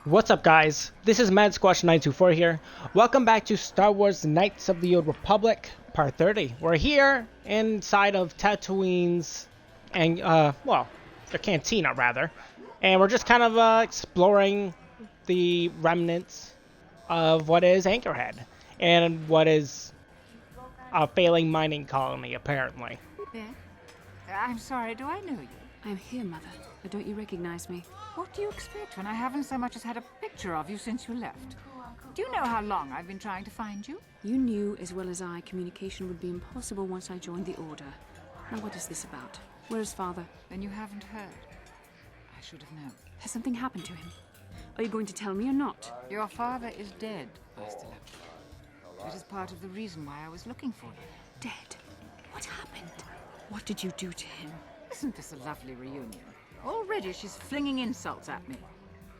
What's up, guys? This is MadSquash924 here. Welcome back to Star Wars Knights of the Old Republic, Part 30. We're here inside of Tatooine's, and well, the cantina rather, and we're just kind of exploring the remnants of what is Anchorhead and what is a failing mining colony, apparently. Yeah? I'm sorry, do I know you? I'm here, Mother. But don't you recognize me? What do you expect when I haven't so much as had a picture of you since you left? Do you know how long I've been trying to find you? You knew as well as I communication would be impossible once I joined the Order. Now what is this about? Where is Father? Then you haven't heard. I should have known. Has something happened to him? Are you going to tell me or not? Your father is dead, Bastila. It is part of the reason why I was looking for you. Dead? What happened? What did you do to him? Isn't this a lovely reunion? Already she's flinging insults at me.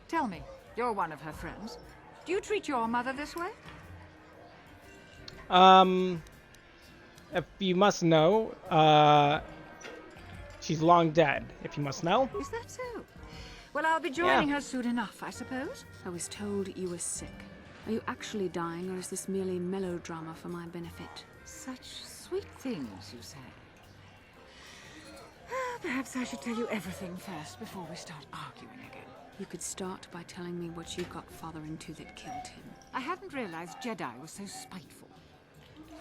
Tell me, you're one of her friends. Do you treat your mother this way? If you must know, she's long dead, if you must know. Is that so? Well, I'll be joining her soon enough, I suppose. I was told you were sick. Are you actually dying, or is this merely melodrama for my benefit? Such sweet things, you say. Perhaps I should tell you everything first before we start arguing again. You could start by telling me what you got Father into that killed him. I hadn't realized Jedi was so spiteful.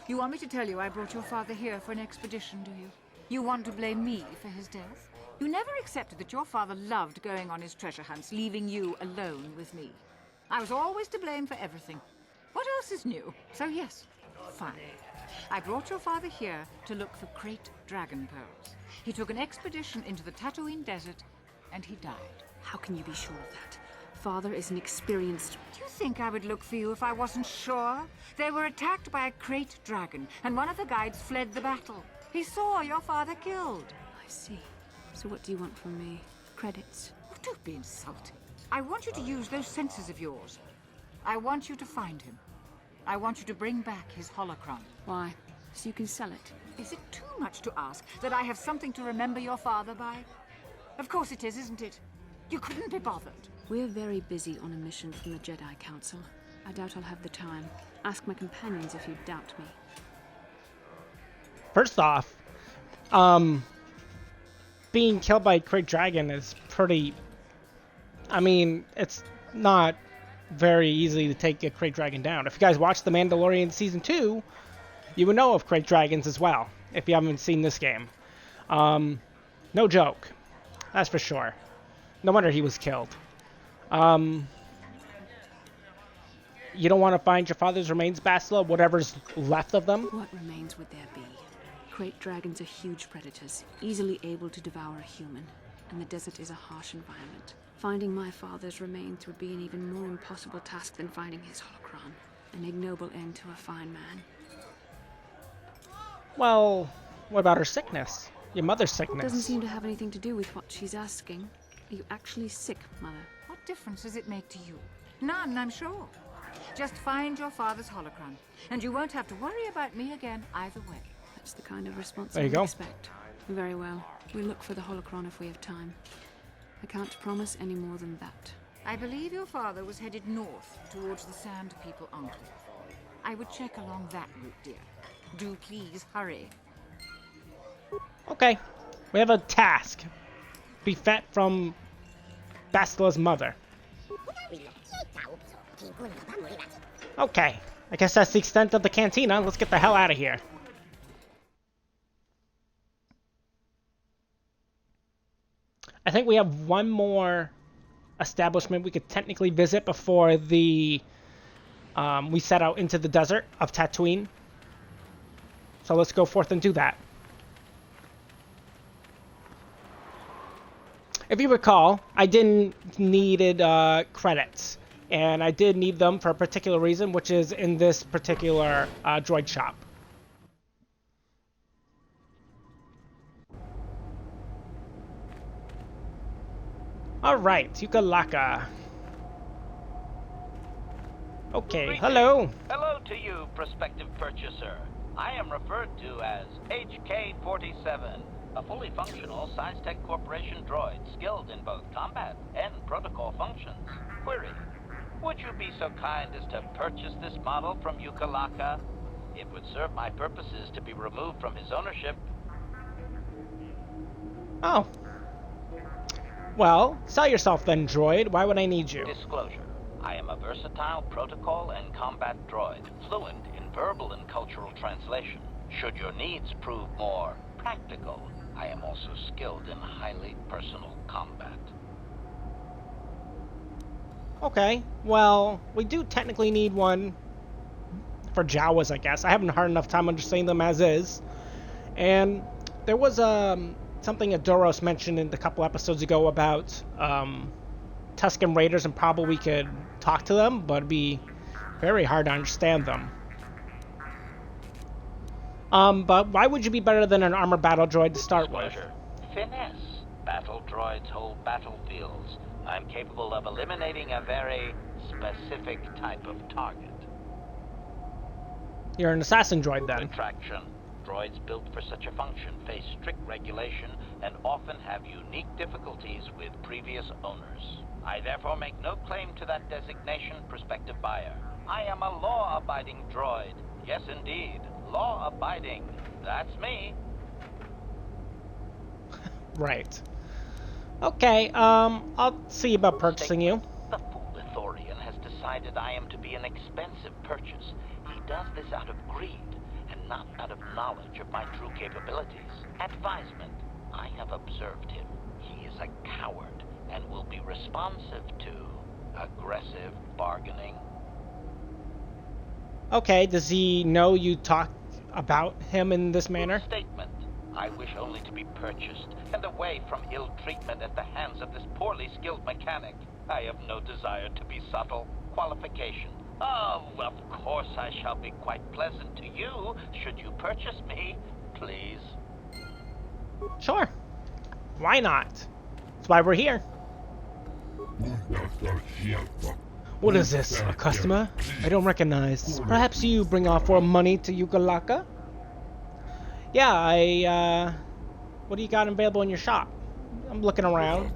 You want me to tell you I brought your father here for an expedition, do you? You want to blame me for his death? You never accepted that your father loved going on his treasure hunts, leaving you alone with me. I was always to blame for everything. What else is new? So yes, fine. I brought your father here to look for Krayt dragon pearls. He took an expedition into the Tatooine desert, and he died. How can you be sure of that? Father is an experienced... Do you think I would look for you if I wasn't sure? They were attacked by a Krayt dragon, and one of the guides fled the battle. He saw your father killed. I see. So what do you want from me? Credits? Oh, don't be insulting. I want you to use those senses of yours. I want you to find him. I want you to bring back his holocron. Why? So you can sell it? Is it too much to ask that I have something to remember your father by? Of course it is, isn't it? You couldn't be bothered. We're very busy on a mission from the Jedi Council. I doubt I'll have the time. Ask my companions if you doubt me. First off, being killed by a Krayt dragon is pretty... I mean, it's not very easy to take a Krayt dragon down. If you guys watched The Mandalorian Season 2, you would know of Krayt dragons as well, if you haven't seen this game. No joke. That's for sure. No wonder he was killed. You don't want to find your father's remains, Bastila? Whatever's left of them? What remains would there be? Krayt dragons are huge predators, easily able to devour a human, and the desert is a harsh environment. Finding my father's remains would be an even more impossible task than finding his holocron. An ignoble end to a fine man. Well, what about her sickness? Your mother's sickness. It doesn't seem to have anything to do with what she's asking. Are you actually sick, Mother? What difference does it make to you? None, I'm sure. Just find your father's holocron, and you won't have to worry about me again either way. That's the kind of response There I you would go. expect. Very well. We'll look for the holocron if we have time. I can't promise any more than that. I believe your father was headed north towards the Sand People Enclave. I would check along that route, dear. Do please hurry. Okay. We have a task. Be fed from Bastila's mother. Okay. I guess that's the extent of the cantina. Let's get the hell out of here. I think we have one more establishment we could technically visit before the we set out into the desert of Tatooine. So let's go forth and do that. If you recall, I didn't needed credits, and I did need them for a particular reason, which is in this particular droid shop. Alright, Yukalaka. Okay, hello. Hello to you, prospective purchaser. I am referred to as HK-47, A fully functional SciTech Corporation droid skilled in both combat and protocol functions. Query: would you be so kind as to purchase this model from Yukalaka? It would serve my purposes to be removed from his ownership. Oh. Well, sell yourself then, droid. Why would I need you? Disclosure: I am a versatile protocol and combat droid, fluent in verbal and cultural translation. Should your needs prove more practical, I am also skilled in highly personal combat. Okay, well, we do technically need one for Jawas, I guess. I haven't had enough time understanding them as is. And there was something Adoros mentioned in a couple episodes ago about Tusken Raiders, and probably we could talk to them, but it'd be very hard to understand them. But why would you be better than an armored battle droid to start with? Disclosure: finesse. Battle droids hold battlefields. I'm capable of eliminating a very specific type of target. You're an assassin droid then. Retraction. Droids built for such a function face strict regulation and often have unique difficulties with previous owners. I therefore make no claim to that designation, prospective buyer. I am a law-abiding droid. Yes, indeed. Law-abiding. That's me. Right. Okay, I'll see about purchasing you. The fool Ithorian has decided I am to be an expensive purchase. He does this out of greed and not out of knowledge of my true capabilities. Advisement: I have observed him. He is a coward and will be responsive to aggressive bargaining. Okay, does he know you talked about him in this manner? Statement: I wish only to be purchased and away from ill treatment at the hands of this poorly skilled mechanic. I have no desire to be subtle. Qualification: oh, of course I shall be quite pleasant to you should you purchase me, please. Sure. Why not? That's why we're here. What is this? A customer? I don't recognize. Perhaps you bring offer money to Yukalaka? Yeah, what do you got available in your shop? I'm looking around.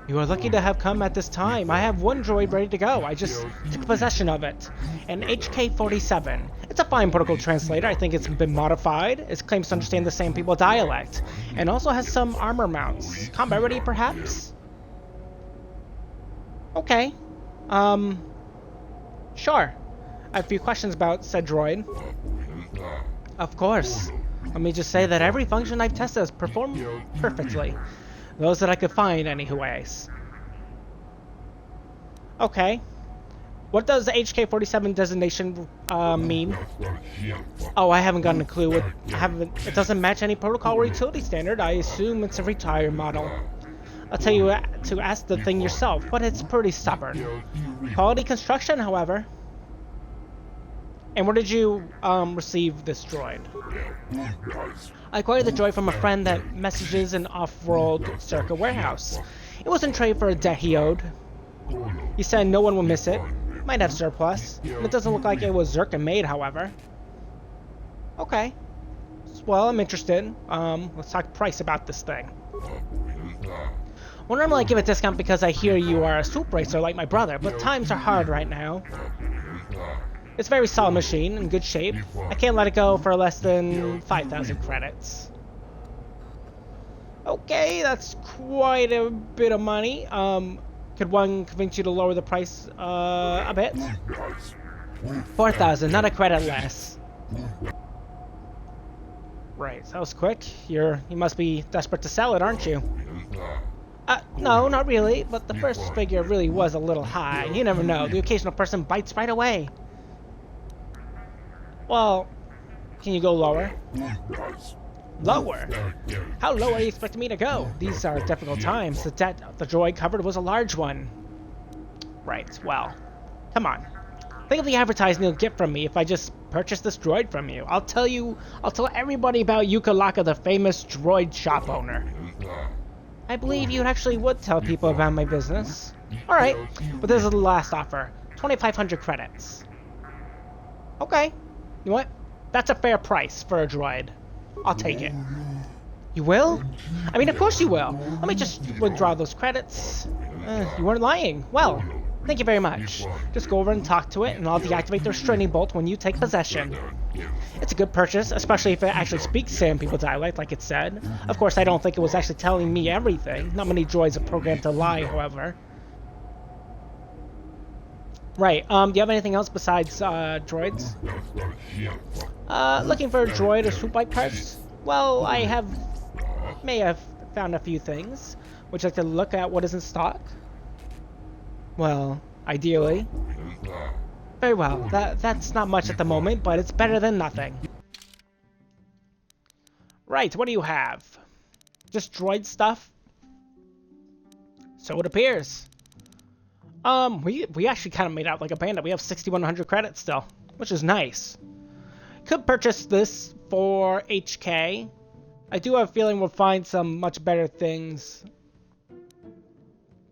You are lucky to have come at this time. I have one droid ready to go. I just took possession of it. An HK-47. It's a fine protocol translator. I think it's been modified. It claims to understand the same people dialect. And also has some armor mounts. Combat ready, perhaps? Okay. Sure. I have a few questions about said droid. Of course. Let me just say that every function I've tested has performed perfectly. Those that I could find, anyways. Okay. What does the HK-47 designation mean? Oh, I haven't gotten a clue. It doesn't match any protocol or utility standard. I assume it's a retired model. I'll tell you to ask the thing yourself, but it's pretty stubborn. Quality construction, however. And where did you receive this droid? I acquired the droid from a friend that messages an off-world Circa warehouse. It was in trade for a debt he owed. He said no one will miss it. Might have surplus. It doesn't look like it was Zirka made, however. Okay. Well, I'm interested. Let's talk price about this thing. Well, normally I give a discount because I hear you are a soup racer like my brother, but times are hard right now. It's a very solid machine, in good shape. I can't let it go for less than 5,000 credits. Okay, that's quite a bit of money. Could one convince you to lower the price a bit? 4,000, not a credit less. Right, so that was quick. You must be desperate to sell it, aren't you? No, not really, but the first figure really was a little high. You never know, the occasional person bites right away. Well, can you go lower? Lower? How low are you expecting me to go? These are difficult times. The debt the droid covered was a large one. Right, well, come on. Think of the advertising you'll get from me if I just purchase this droid from you. I'll tell everybody about Yukalaka, the famous droid shop owner. I believe you actually would tell people about my business. Alright, but this is the last offer. 2,500 credits. Okay. You know what? That's a fair price for a droid. I'll take it. You will? I mean, of course you will. Let me just withdraw those credits. You weren't lying. Well, thank you very much. Just go over and talk to it, and I'll deactivate the restraining bolt when you take possession. It's a good purchase, especially if it actually speaks Sand People dialect, like it said. Of course, I don't think it was actually telling me everything. Not many droids are programmed to lie, however. Right, do you have anything else besides, droids? Looking for a droid or swoop bike parts? Well, may have found a few things. Would you like to look at what is in stock? Well, ideally. Very well, that's not much at the moment, but it's better than nothing. Right, what do you have? Just droid stuff? So it appears. We actually kind of made out like a bandit. We have 6,100 credits still, which is nice. Could purchase this for HK. I do have a feeling we'll find some much better things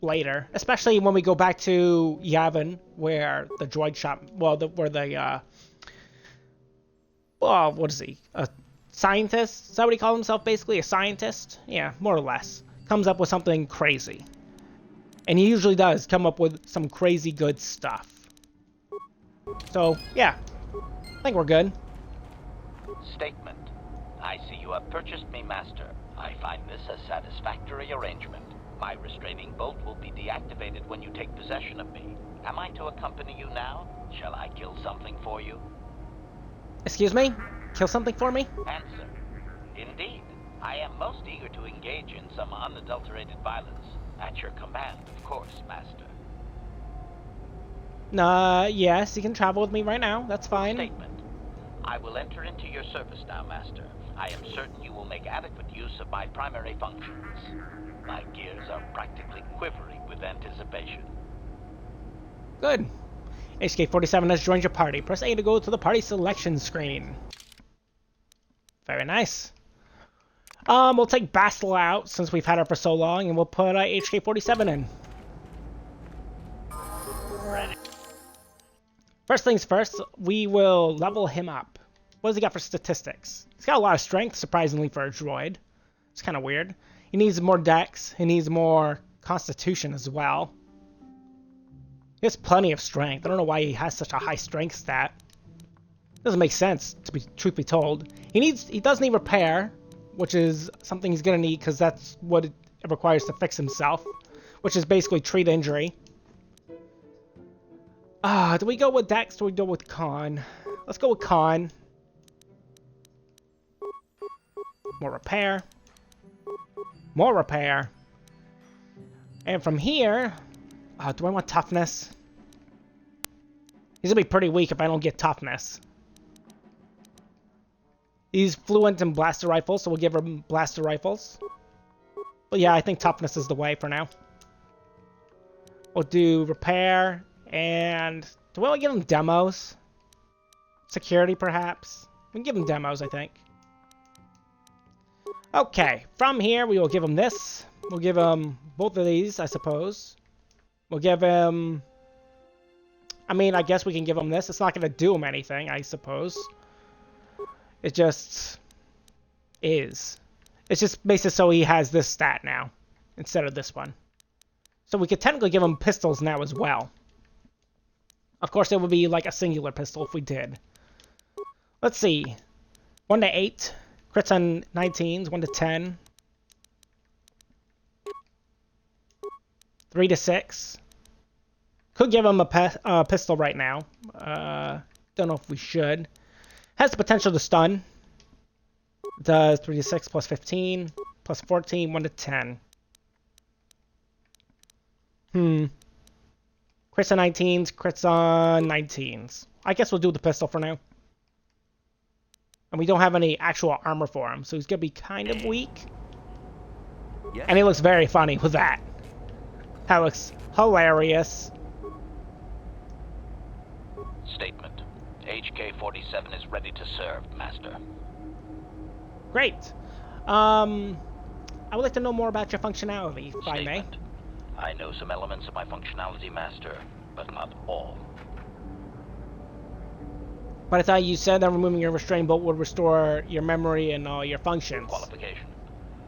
later, especially when we go back to Yavin, where the droid shop, well, what is he? A scientist? Is that what he calls himself, basically? A scientist? Yeah, more or less. Comes up with something crazy. And he usually does come up with some crazy good stuff. So, yeah. I think we're good. Statement. I see you have purchased me, Master. I find this a satisfactory arrangement. My restraining bolt will be deactivated when you take possession of me. Am I to accompany you now? Shall I kill something for you? Excuse me? Kill something for me? Answer. Indeed. I am most eager to engage in some unadulterated violence. At your command, of course, Master. Yes, you can travel with me right now. That's fine. Statement. I will enter into your service now, Master. I am certain you will make adequate use of my primary functions. My gears are practically quivering with anticipation. Good. HK-47 has joined your party. Press A to go to the party selection screen. Very nice. We'll take Bastila out since we've had her for so long, and we'll put HK-47 in. Ready. First things first, we will level him up. What does he got for statistics? He's got a lot of strength, surprisingly, for a droid. It's kind of weird. He needs more dex. He needs more constitution as well. He has plenty of strength. I don't know why he has such a high strength stat. Doesn't make sense, to be truth be told. He does need repair, which is something he's gonna need because that's what it requires to fix himself, which is basically treat injury. Do we go with Dex or do we go with Con? Let's go with Con. More repair. More repair. And from here, do I want toughness? He's gonna be pretty weak if I don't get toughness. He's fluent in blaster rifles, so we'll give him blaster rifles. But yeah, I think toughness is the way for now. We'll do repair, and do we want to give him demos? Security, perhaps? We can give him demos, I think. Okay, from here we will give him this. We'll give him both of these, I suppose. We'll give him... I mean, I guess we can give him this. It's not going to do him anything, I suppose. It just is. It's just basically so he has this stat now instead of this one. So we could technically give him pistols now as well. Of course, it would be like a singular pistol if we did. Let's see. 1 to 8. Crits on 19s. 1 to 10. 3 to 6. Could give him a pistol right now. Don't know if we should. Has the potential to stun. Does 3 to 6 plus 15 plus 14, 1 to 10. Crits on 19s, crits on 19s. I guess we'll do the pistol for now. And we don't have any actual armor for him, so he's gonna be kind of weak. Yes. And he looks very funny with that. That looks hilarious. Statement. HK-47 is ready to serve, Master. Great. I would like to know more about your functionality, if I may. I know some elements of my functionality, Master, but not all. But I thought you said that removing your restraining bolt would restore your memory and all your functions. Qualification.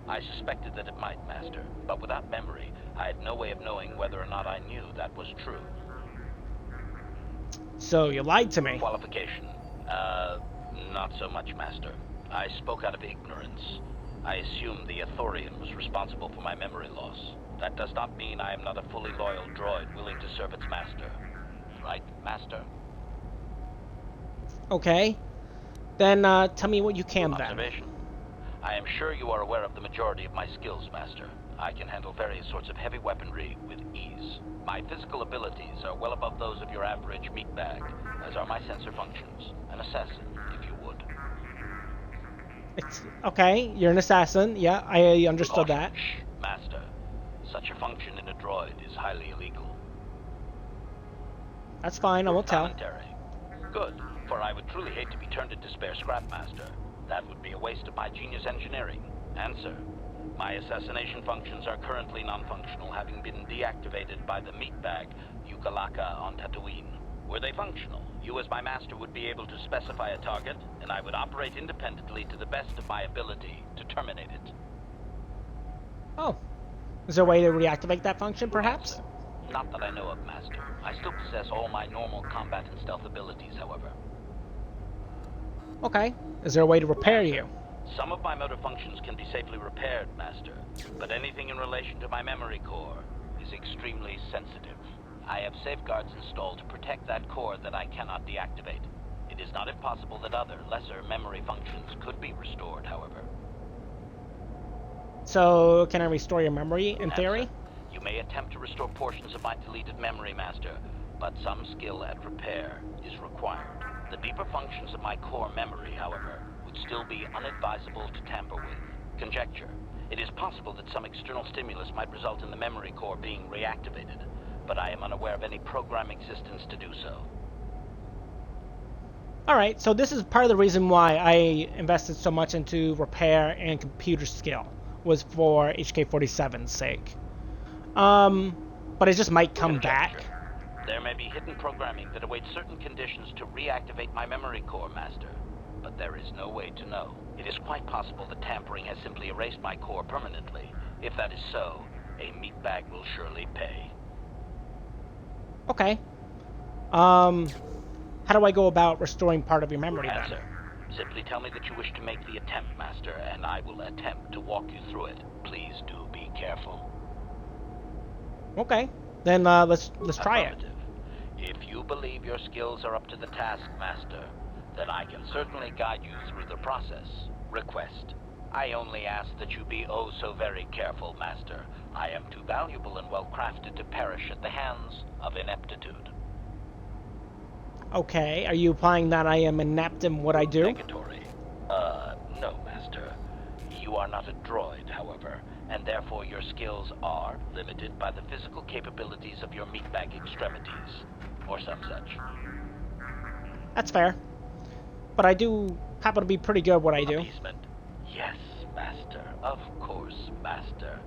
I suspected that it might, Master, but without memory, I had no way of knowing whether or not I knew that was true. So you lied to me. Qualification. Not so much, Master. I spoke out of ignorance. I assumed the Athorian was responsible for my memory loss. That does not mean I am not a fully loyal droid willing to serve its master. Right, Master? Okay. Then tell me what you can then. Observation. I am sure you are aware of the majority of my skills, Master. I can handle various sorts of heavy weaponry with ease. My physical abilities are well above those of your average meatbag, as are my sensor functions. An assassin, if you would. It's okay. You're an assassin. Yeah, I understood that. Shh, Master. Such a function in a droid is highly illegal. That's fine. I won't tell. Voluntary. Good, for I would truly hate to be turned into spare scrap, Master. That would be a waste of my genius engineering. And, sir, my assassination functions are currently non-functional, having been deactivated by the meatbag Yukalaka on Tatooine. Were they functional, you as my master would be able to specify a target, and I would operate independently to the best of my ability to terminate it. Oh. Is there a way to reactivate that function, perhaps? Not that I know of, Master. I still possess all my normal combat and stealth abilities, however. Okay. Is there a way to repair you? Some of my motor functions can be safely repaired, Master, but anything in relation to my memory core is extremely sensitive. I have safeguards installed to protect that core that I cannot deactivate. It is not impossible that other, lesser memory functions could be restored, however. So, can I restore your memory, in theory? Answer. You may attempt to restore portions of my deleted memory, Master, but some skill at repair is required. The deeper functions of my core memory, however, would still be unadvisable to tamper with. Conjecture. It is possible that some external stimulus might result in the memory core being reactivated, but I am unaware of any program existence to do so. Alright, so this is part of the reason why I invested so much into repair and computer skill, was for HK-47's sake. But it just might come back. There may be hidden programming that awaits certain conditions to reactivate my memory core, Master, but there is no way to know. It is quite possible that tampering has simply erased my core permanently. If that is so, a meatbag will surely pay. Okay. How do I go about restoring part of your memory then? Answer. Simply tell me that you wish to make the attempt, Master, and I will attempt to walk you through it. Please do be careful. Okay. Then let's try it. Affirmative. If you believe your skills are up to the task, Master, then I can certainly guide you through the process. Request. I only ask that you be oh so very careful, Master. I am too valuable and well crafted to perish at the hands of ineptitude. Okay, are you implying that I am inept in what I do? Negatory. No, Master. You are not a droid, however, and therefore your skills are limited by the physical capabilities of your meatbag extremities, or some such. That's fair. But I do happen to be pretty good at what I do. Appeasement. Yes, Master. Of course, Master.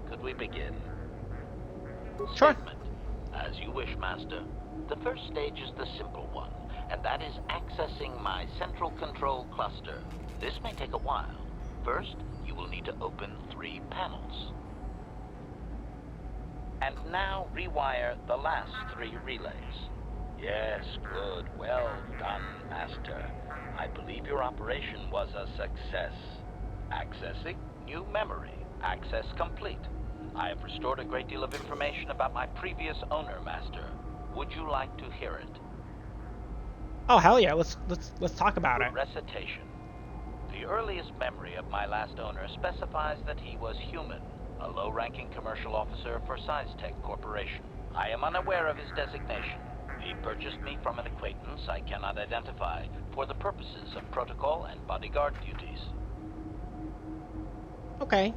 Could we begin? Sure. Statement. As you wish, Master. The first stage is the simple one, and that is accessing my central control cluster. This may take a while. First, you will need to open 3 panels. And now rewire the last 3 relays. Yes, good. Well done, Master. I believe your operation was a success. Accessing new memory. Access complete. I have restored a great deal of information about my previous owner, Master. Would you like to hear it? Oh hell yeah! Let's talk about it. Recitation. The earliest memory of my last owner specifies that he was human, a low-ranking commercial officer for SciTech Corporation. I am unaware of his designation. He purchased me from an acquaintance I cannot identify for the purposes of protocol and bodyguard duties. Okay.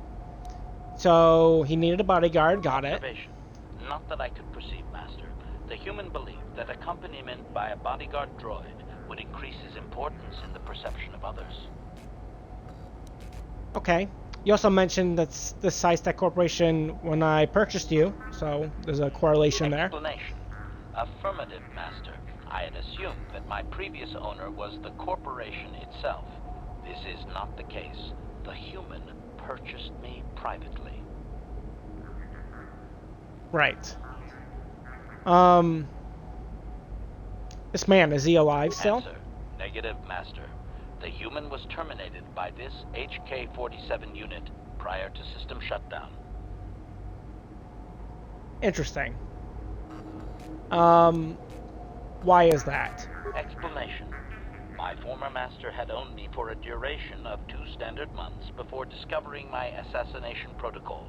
So he needed a bodyguard. Got it. Observation. Not that I could perceive, Master. The human believed that accompaniment by a bodyguard droid would increase his importance in the perception of others. Okay. You also mentioned that the SciTech Corporation when I purchased you, so there's a correlation there. Explanation. Affirmative, Master. I had assumed that my previous owner was the corporation itself. This is not the case. The human purchased me privately. Right. This man, is he alive still? Answer: negative, Master. The human was terminated by this HK-47 unit prior to system shutdown. Interesting. Why is that? Explanation. My former master had owned me for a duration of 2 standard months before discovering my assassination protocol.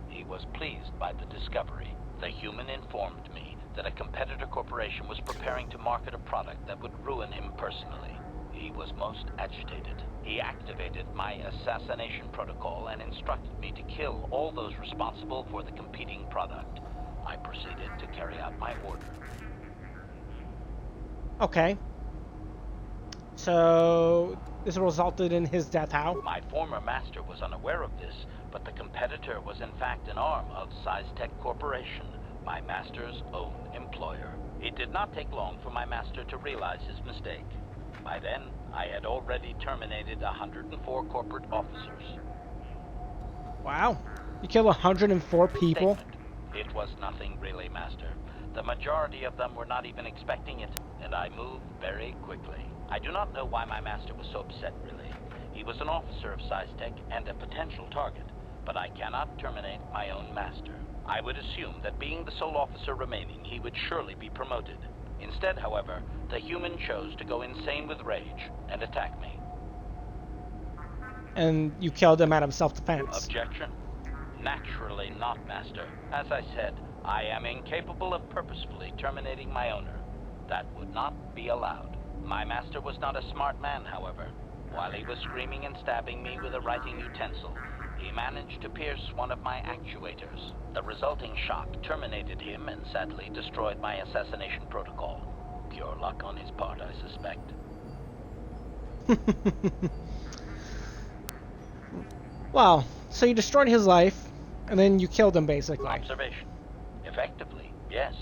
He was pleased by the discovery. The human informed me that a competitor corporation was preparing to market a product that would ruin him personally. He was most agitated. He activated my assassination protocol and instructed me to kill all those responsible for the competing product. I proceeded to carry out my order. Okay. So, this resulted in his death how? My former master was unaware of this, but the competitor was in fact an arm of SciTech Corporation, my master's own employer. It did not take long for my master to realize his mistake. By then, I had already terminated 104 corporate officers. Wow. You killed 104 people? Statement. It was nothing really, Master. The majority of them were not even expecting it, and I moved very quickly. I do not know why my master was so upset, really. He was an officer of SciTech and a potential target, but I cannot terminate my own master. I would assume that being the sole officer remaining, he would surely be promoted. Instead, however, the human chose to go insane with rage and attack me. And you killed him out of self-defense? Objection? Naturally not, Master. As I said, I am incapable of purposefully terminating my owner. That would not be allowed. My master was not a smart man, however. While he was screaming and stabbing me with a writing utensil, he managed to pierce one of my actuators. The resulting shock terminated him and sadly destroyed my assassination protocol. Pure luck on his part, I suspect. Well, so you destroyed his life, and then you killed him, basically. Observation. Effectively, yes.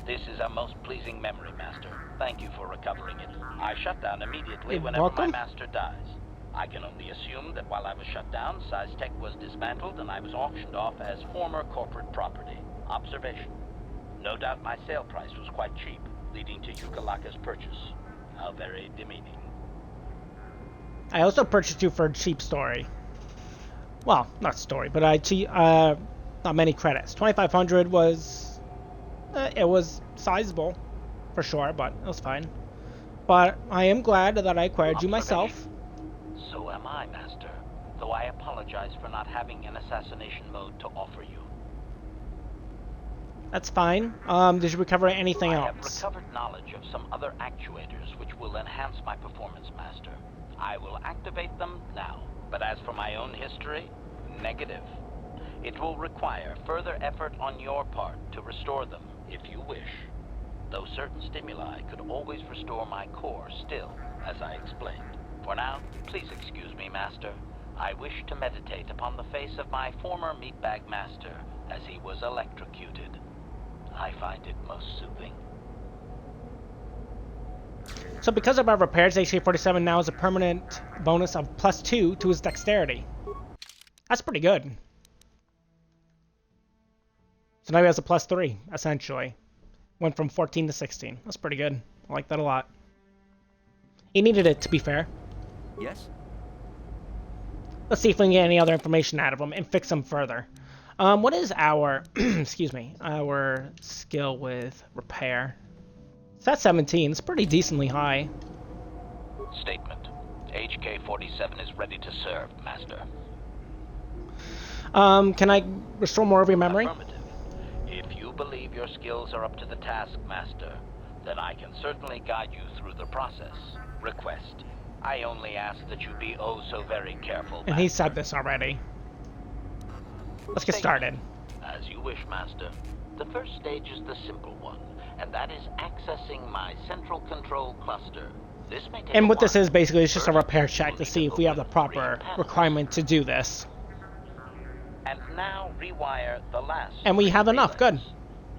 This is a most pleasing memory, Master. Thank you for recovering it. I shut down immediately You're whenever my welcome. master dies. I can only assume that while I was shut down, SciTech was dismantled and I was auctioned off as former corporate property. Observation. No doubt my sale price was quite cheap, leading to Yukalaka's purchase. How very demeaning. I also purchased you for a cheap story. Well, not story, but not many credits. 2,500 was, it was sizable, for sure, but it was fine. But I am glad that I acquired you myself. So am I, Master, though I apologize for not having an assassination mode to offer you. That's fine. Did you recover anything I have else? recovered knowledge of some other actuators which will enhance my performance, Master. I will activate them now. But as for my own history, negative. It will require further effort on your part to restore them, if you wish. Though certain stimuli could always restore my core still, as I explained. For now, please excuse me, Master. I wish to meditate upon the face of my former meatbag master as he was electrocuted. I find it most soothing. So because of our repairs, HK-47 now has a permanent bonus of +2 to his dexterity. That's pretty good. So now he has a +3, essentially. Went from 14 to 16. That's pretty good. I like that a lot. He needed it, to be fair. Yes? Let's see if we can get any other information out of him and fix him further. What is our, excuse me, our skill with repair? It's at 17. It's pretty decently high. Statement. HK-47 is ready to serve, Master. Can I restore more of your memory? Affirmative. If you believe your skills are up to the task, Master, then I can certainly guide you through the process. Request. I only ask that you be oh so very careful, And he Master. said this already. Let's get started. As you wish, Master. The first stage is the simple one, and that is accessing my central control cluster. This may take And a what this while. is basically is just a First, repair check you'll to need see if we have the open proper 3 panels. requirement to do this. And now rewire the last. And we 3 have enough. Good. relays.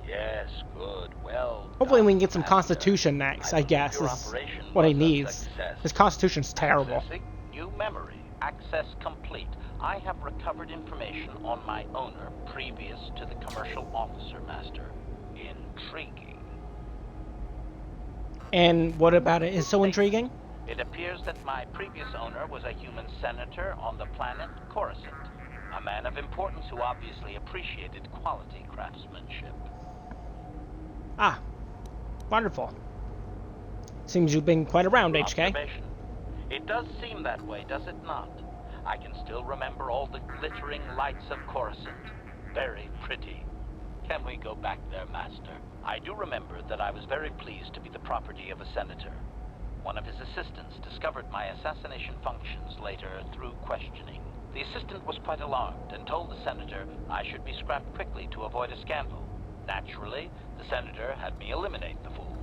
Yes, good. Well Hopefully done, we can get some Master. Constitution next, I believe guess, your is operation what he was a needs. success. His Constitution's terrible. Accessing new memory. Access complete. I have recovered information on my owner previous to the commercial officer, Master. Intriguing. And what about it is so intriguing? It appears that my previous owner was a human senator on the planet Coruscant. A man of importance who obviously appreciated quality craftsmanship. Ah, wonderful. Seems you've been quite around, HK. Observation. It does seem that way, does it not? I can still remember all the glittering lights of Coruscant. Very pretty. Can we go back there, Master? I do remember that I was very pleased to be the property of a senator. One of his assistants discovered my assassination functions later through questioning. The assistant was quite alarmed and told the senator I should be scrapped quickly to avoid a scandal. Naturally, the senator had me eliminate the fool.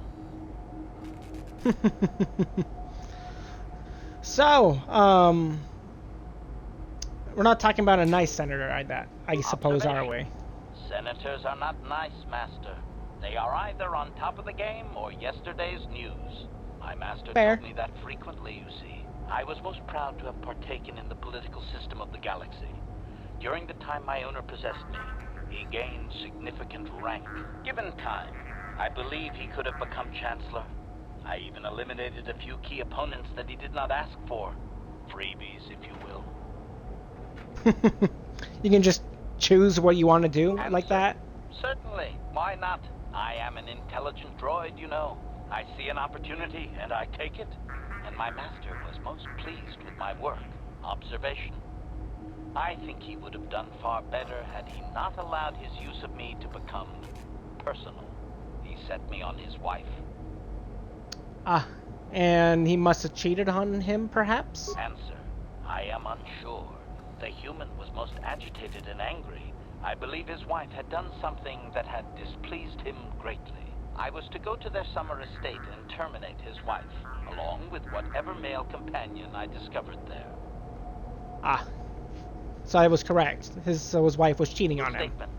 So, we're not talking about a nice senator, I suppose, are we? Senators are not nice, Master. They are either on top of the game or yesterday's news. My master Fair. told me that frequently, you see. I was most proud to have partaken in the political system of the galaxy. During the time my owner possessed me, he gained significant rank. Given time, I believe he could have become Chancellor. I even eliminated a few key opponents that he did not ask for. Freebies, if you will. You can just choose what you want to do like that? Certainly. Why not? I am an intelligent droid, you know. I see an opportunity, and I take it. And my master was most pleased with my work. Observation. I think he would have done far better had he not allowed his use of me to become personal. He set me on his wife. Ah, and he must have cheated on him, perhaps? Answer. I am unsure. The human was most agitated and angry. I believe his wife had done something that had displeased him greatly. I was to go to their summer estate and terminate his wife, along with whatever male companion I discovered there. Ah, so I was correct. His wife was cheating on him. Statement.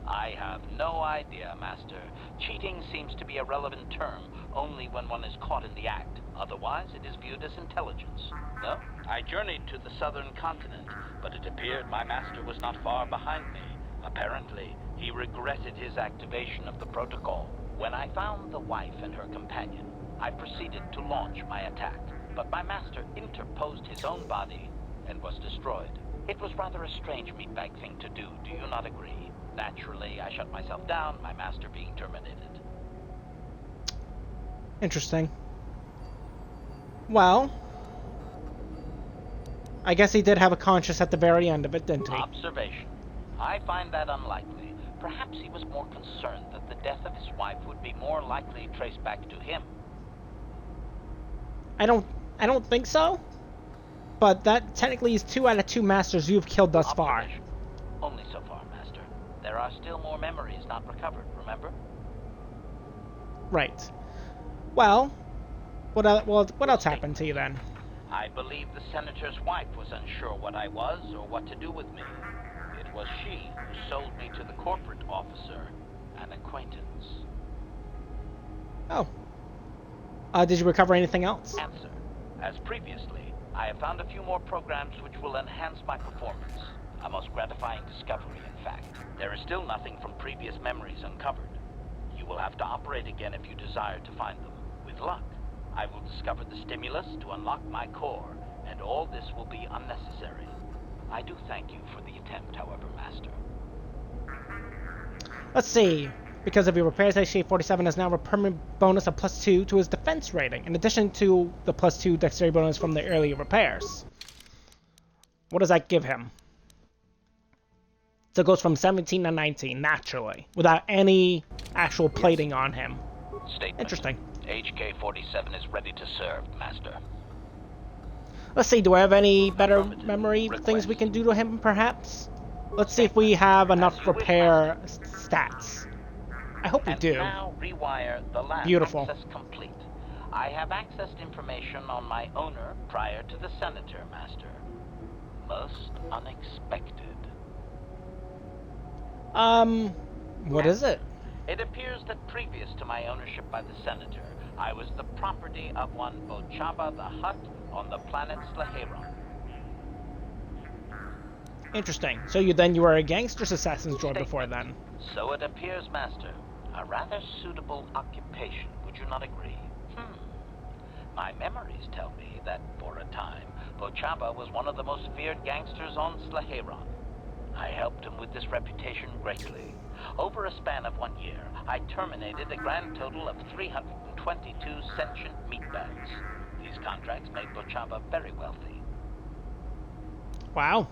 I have no idea, Master. Cheating seems to be a relevant term only when one is caught in the act. Otherwise, it is viewed as intelligence. No? I journeyed to the southern continent, but it appeared my master was not far behind me. Apparently, he regretted his activation of the protocol. When I found the wife and her companion, I proceeded to launch my attack, but my master interposed his own body and was destroyed. It was rather a strange meatbag thing to do you not agree? Naturally, I shut myself down, my master being terminated. Interesting. Well, I guess he did have a conscience at the very end of it, didn't he? Observation. I find that unlikely. Perhaps he was more concerned that the death of his wife would be more likely traced back to him. I don't think so. But that technically is 2 out of 2 masters you've killed thus far. Observation. Only so far, Master. There are still more memories not recovered, remember? Right. Well, what else happened to you then? I believe the senator's wife was unsure what I was or what to do with me. It was she who sold me to the corporate officer, an acquaintance. Oh. Did you recover anything else? Answer. As previously, I have found a few more programs which will enhance my performance. A most gratifying discovery, in fact. There is still nothing from previous memories uncovered. You will have to operate again if you desire to find them. With luck, I will discover the stimulus to unlock my core, and all this will be unnecessary. I do thank you for the attempt, however, Master. Let's see. Because of your repairs, HK-47 has now a permanent bonus of +2 to his defense rating, in addition to the +2 dexterity bonus from the earlier repairs. What does that give him? So it goes from 17 to 19, naturally, without any actual plating on him. Statement. Interesting. HK-47 is ready to serve, Master. Let's see, do I have any better memory things we can do to him, perhaps? Let's see if we have enough repair stats. I hope we And do. now rewire the lab. Beautiful. Access complete. I have accessed information on my owner prior to the senator, Master. Most unexpected. What is it? It appears that previous to my ownership by the senator, I was the property of one Bochaba the Hutt on the planet Slaheron. Interesting. So you were a gangster's assassin's droid before Statement. then. So it appears, Master. A rather suitable occupation, would you not agree? My memories tell me that, for a time, Bochaba was one of the most feared gangsters on Slaheron. I helped him with this reputation greatly. Over a span of 1 year, I terminated a grand total of 322 sentient meatbags. These contracts made Bochaba very wealthy. Wow.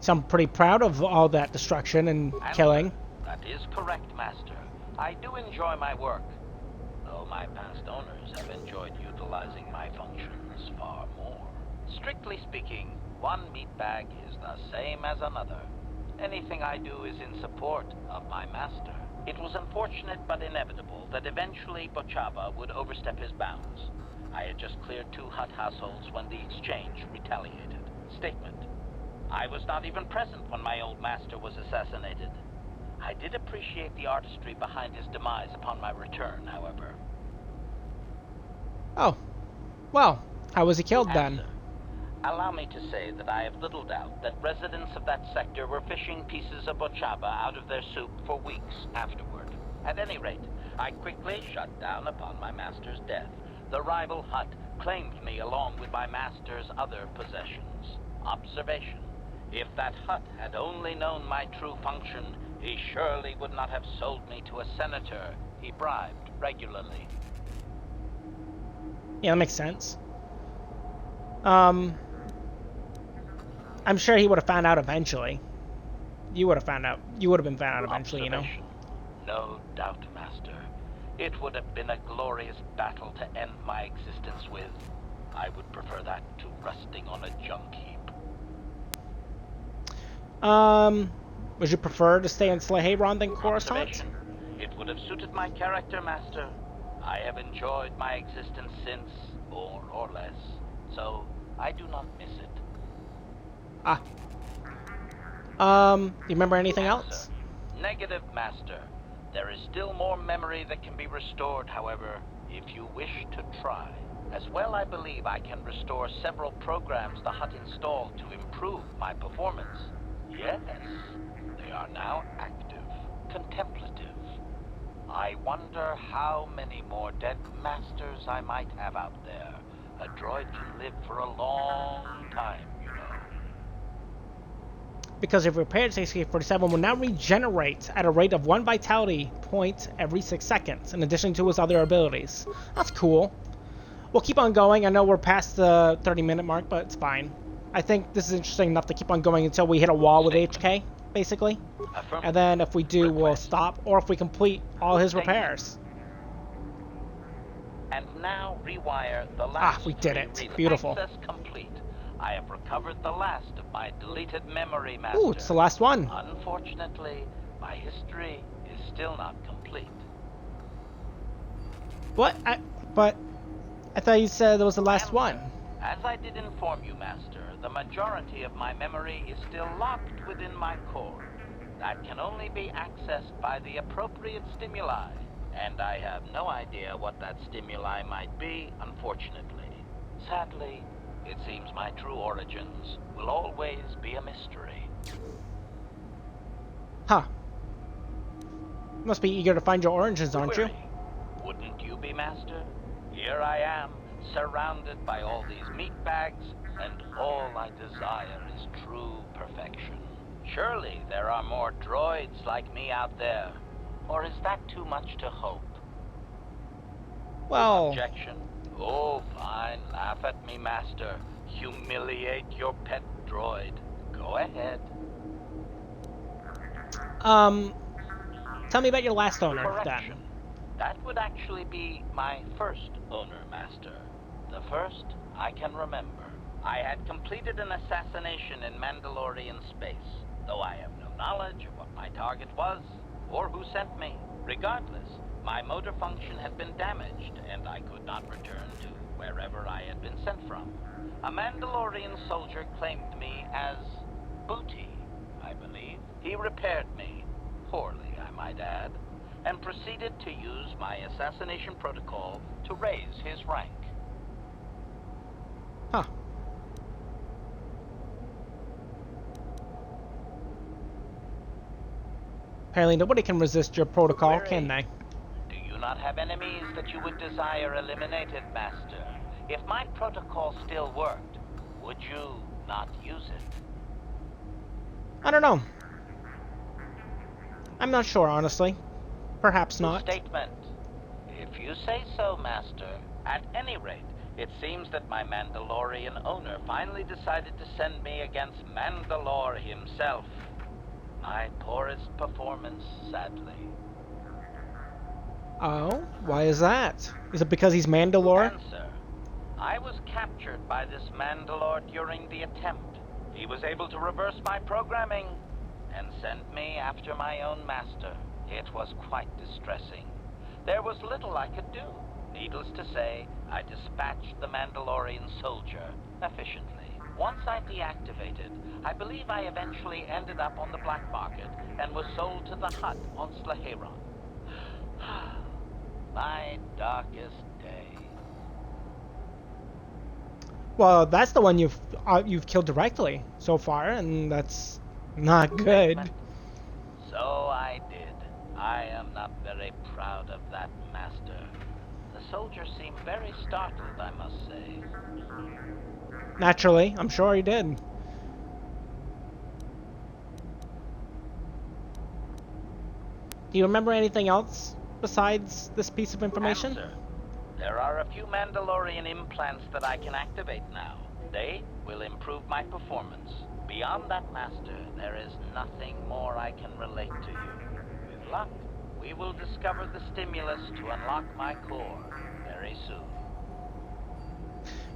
So I'm pretty proud of all that destruction and killing. That is correct, Master. I do enjoy my work, though my past owners have enjoyed utilizing my functions far more. Strictly speaking, one meatbag is the same as another. Anything I do is in support of my master. It was unfortunate but inevitable that eventually Bochaba would overstep his bounds. I had just cleared 2 hut households when the exchange retaliated. Statement. I was not even present when my old master was assassinated. I did appreciate the artistry behind his demise upon my return, however. Oh. Well, how was he killed then? Answer. Allow me to say that I have little doubt that residents of that sector were fishing pieces of Bochaba out of their soup for weeks afterward. At any rate, I quickly shut down upon my master's death. The rival hut claimed me along with my master's other possessions. Observation. If that hut had only known my true function, he surely would not have sold me to a senator he bribed regularly. Yeah, that makes sense. I'm sure he would have found out eventually. You would have found out. You would have been found out eventually, you know? No doubt, Master. It would have been a glorious battle to end my existence with. I would prefer that to rusting on a junk heap. Would you prefer to stay in Slaheron than Coruscant? Observation. It would have suited my character, Master. I have enjoyed my existence since, more or less, so I do not miss it. You remember anything else? Negative, Master. There is still more memory that can be restored, however, if you wish to try. As well, I believe I can restore several programs the hut installed to improve my performance. Yes, they are now active, contemplative. I wonder how many more dead masters I might have out there. A droid can live for a long time, you know. Because if repaired, HK-47 will now regenerate at a rate of 1 vitality point every 6 seconds, in addition to his other abilities. That's cool. We'll keep on going. I know we're past the 30-minute mark, but it's fine. I think this is interesting enough to keep on going until we hit a wall with HK, basically. And then if we do, we'll stop, or if we complete all his repairs. And now rewire the last we did it. relays. Beautiful. Access complete. I have recovered the last of my deleted memory, Master. Ooh, it's the last one. Unfortunately, my history is still not complete. What? But I thought you said that was the last one. As I did inform you, Master, the majority of my memory is still locked within my core. That can only be accessed by the appropriate stimuli, and I have no idea what that stimuli might be, unfortunately. Sadly, it seems my true origins will always be a mystery. Huh. Must be eager to find your origins, aren't you? Query. Wouldn't you be, Master? Here I am, surrounded by all these meat bags, and all I desire is true perfection. Surely there are more droids like me out there. Or is that too much to hope? Well, Objection? Oh, fine. Laugh at me, Master. Humiliate your pet droid. Go ahead. tell me about your last owner, Correction. then. That would actually be my first owner, Master. The first I can remember. I had completed an assassination in Mandalorian space, though I have no knowledge of what my target was or who sent me. Regardless, my motor function had been damaged, and I could not return to wherever I had been sent from. A Mandalorian soldier claimed me as booty, I believe. He repaired me, poorly I might add, and proceeded to use my assassination protocol to raise his rank. Huh. Apparently nobody can resist your protocol, Query. can they? Do you not have enemies that you would desire eliminated, Master? If my protocol still worked, would you not use it? I don't know. I'm not sure, honestly. Perhaps not. Statement. If you say so, Master. At any rate, it seems that my Mandalorian owner finally decided to send me against Mandalore himself. My poorest performance, sadly. Oh? Why is that? Is it because he's Mandalore? Answer. I was captured by this Mandalore during the attempt. He was able to reverse my programming and send me after my own master. It was quite distressing. There was little I could do. Needless to say, I dispatched the Mandalorian soldier efficiently. Once I deactivated, I believe I eventually ended up on the black market and was sold to the Hutt on Slaheron. My darkest day. Well, that's the one you've killed directly so far, and that's not good. So I did. I am not very proud of that, Master. The soldier seemed very startled, I must say. Naturally, I'm sure he did. Do you remember anything else besides this piece of information? Answer. There are a few Mandalorian implants that I can activate now. They will improve my performance. Beyond that, Master, there is nothing more I can relate to you. With luck, we will discover the stimulus to unlock my core very soon.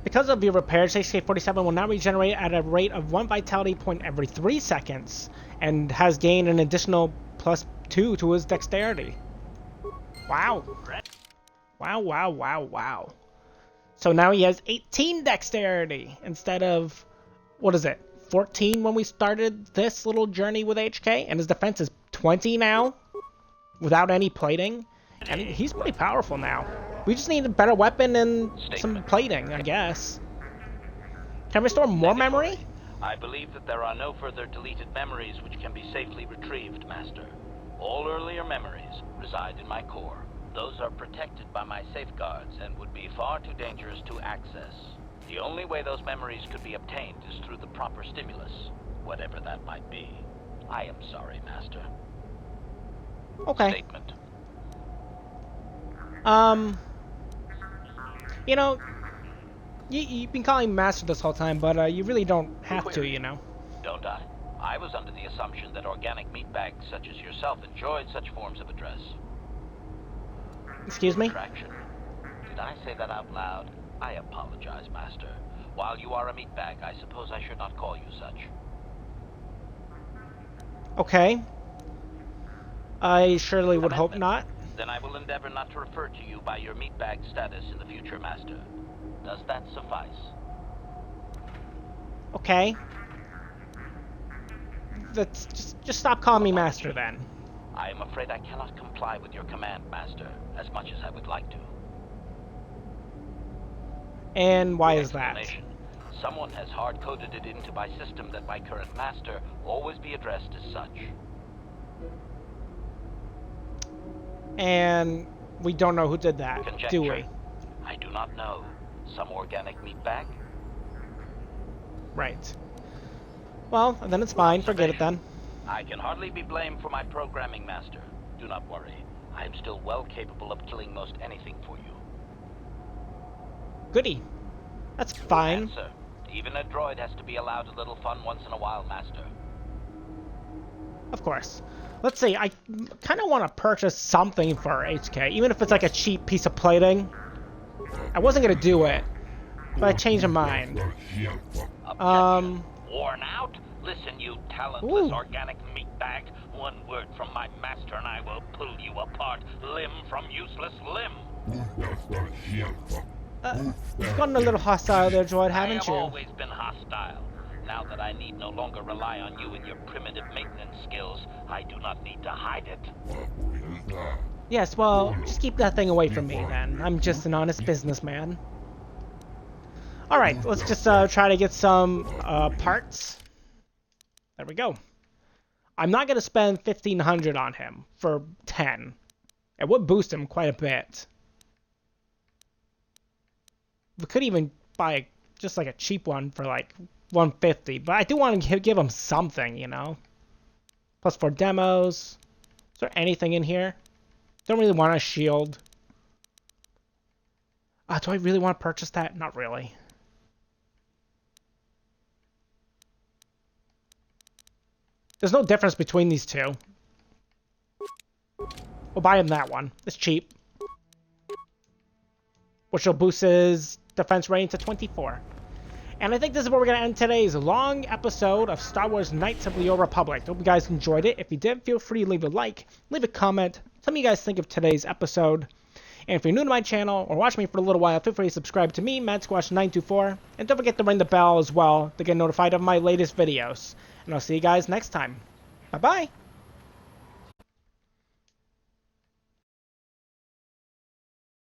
Because of your repairs, HK-47 will now regenerate at a rate of 1 vitality point every 3 seconds, and has gained an additional +2 to his dexterity. Wow. Wow. So now he has 18 dexterity instead of, what is it, 14 when we started this little journey with HK, and his defense is 20 now, without any plating, and he's pretty powerful now. We just need a better weapon and some plating, I guess. Can I restore more memory? I believe that there are no further deleted memories which can be safely retrieved, Master. All earlier memories reside in my core. Those are protected by my safeguards and would be far too dangerous to access. The only way those memories could be obtained is through the proper stimulus, whatever that might be. I am sorry, Master. Okay. Statement. You know, you've been calling me Master this whole time, but you really don't have to, you know. Don't I? I was under the assumption that organic meatbags such as yourself enjoyed such forms of address. Excuse me? Retraction. Did I say that out loud? I apologize, Master. While you are a meatbag, I suppose I should not call you such. Okay. I surely would hope not. Then I will endeavor not to refer to you by your meatbag status in the future, Master. Does that suffice? Okay. That's just stop calling me Master then. I am afraid I cannot comply with your command, Master, as much as I would like to. And why is that? Explanation. Someone has hard-coded it into my system that my current Master always be addressed as such. And we don't know who did that, Conjecture. do we? I do not know. Some organic meatbag? Right. Well, then it's fine. Forget it then. I can hardly be blamed for my programming, Master. Do not worry. I am still well capable of killing most anything for you. Goody. That's fine. Answer. Even a droid has to be allowed a little fun once in a while, Master. Of course. Let's see, I kind of want to purchase something for HK, even if it's like a cheap piece of plating. I wasn't going to do it, but I changed my mind. Worn out? Listen, you talentless organic meatbag. One word from my master and I will pull you apart, limb from useless limb. You've gotten a little hostile there, droid, haven't you? I have always been hostile. Now that I need no longer rely on you and your primitive maintenance skills, I do not need to hide it. Yes, well, just keep that thing away from me then. I'm just an honest businessman. Alright, let's just try to get some parts. There we go. I'm not going to spend 1,500 on him for 10. It would boost him quite a bit. We could even buy just like a cheap one for like 150, but I do want to give him something, you know? Plus 4 demos. Is there anything in here? Don't really want a shield. Do I really want to purchase that? Not really. There's no difference between these two. We'll buy him that one. It's cheap. Which will boost his defense rating to 24. And I think this is where we're going to end today's long episode of Star Wars Knights of the Old Republic. Hope you guys enjoyed it. If you did, feel free to leave a like, leave a comment. Tell me what you guys think of today's episode. And if you're new to my channel or watch me for a little while, feel free to subscribe to me, MadSquash924. And don't forget to ring the bell as well to get notified of my latest videos. And I'll see you guys next time. Bye-bye.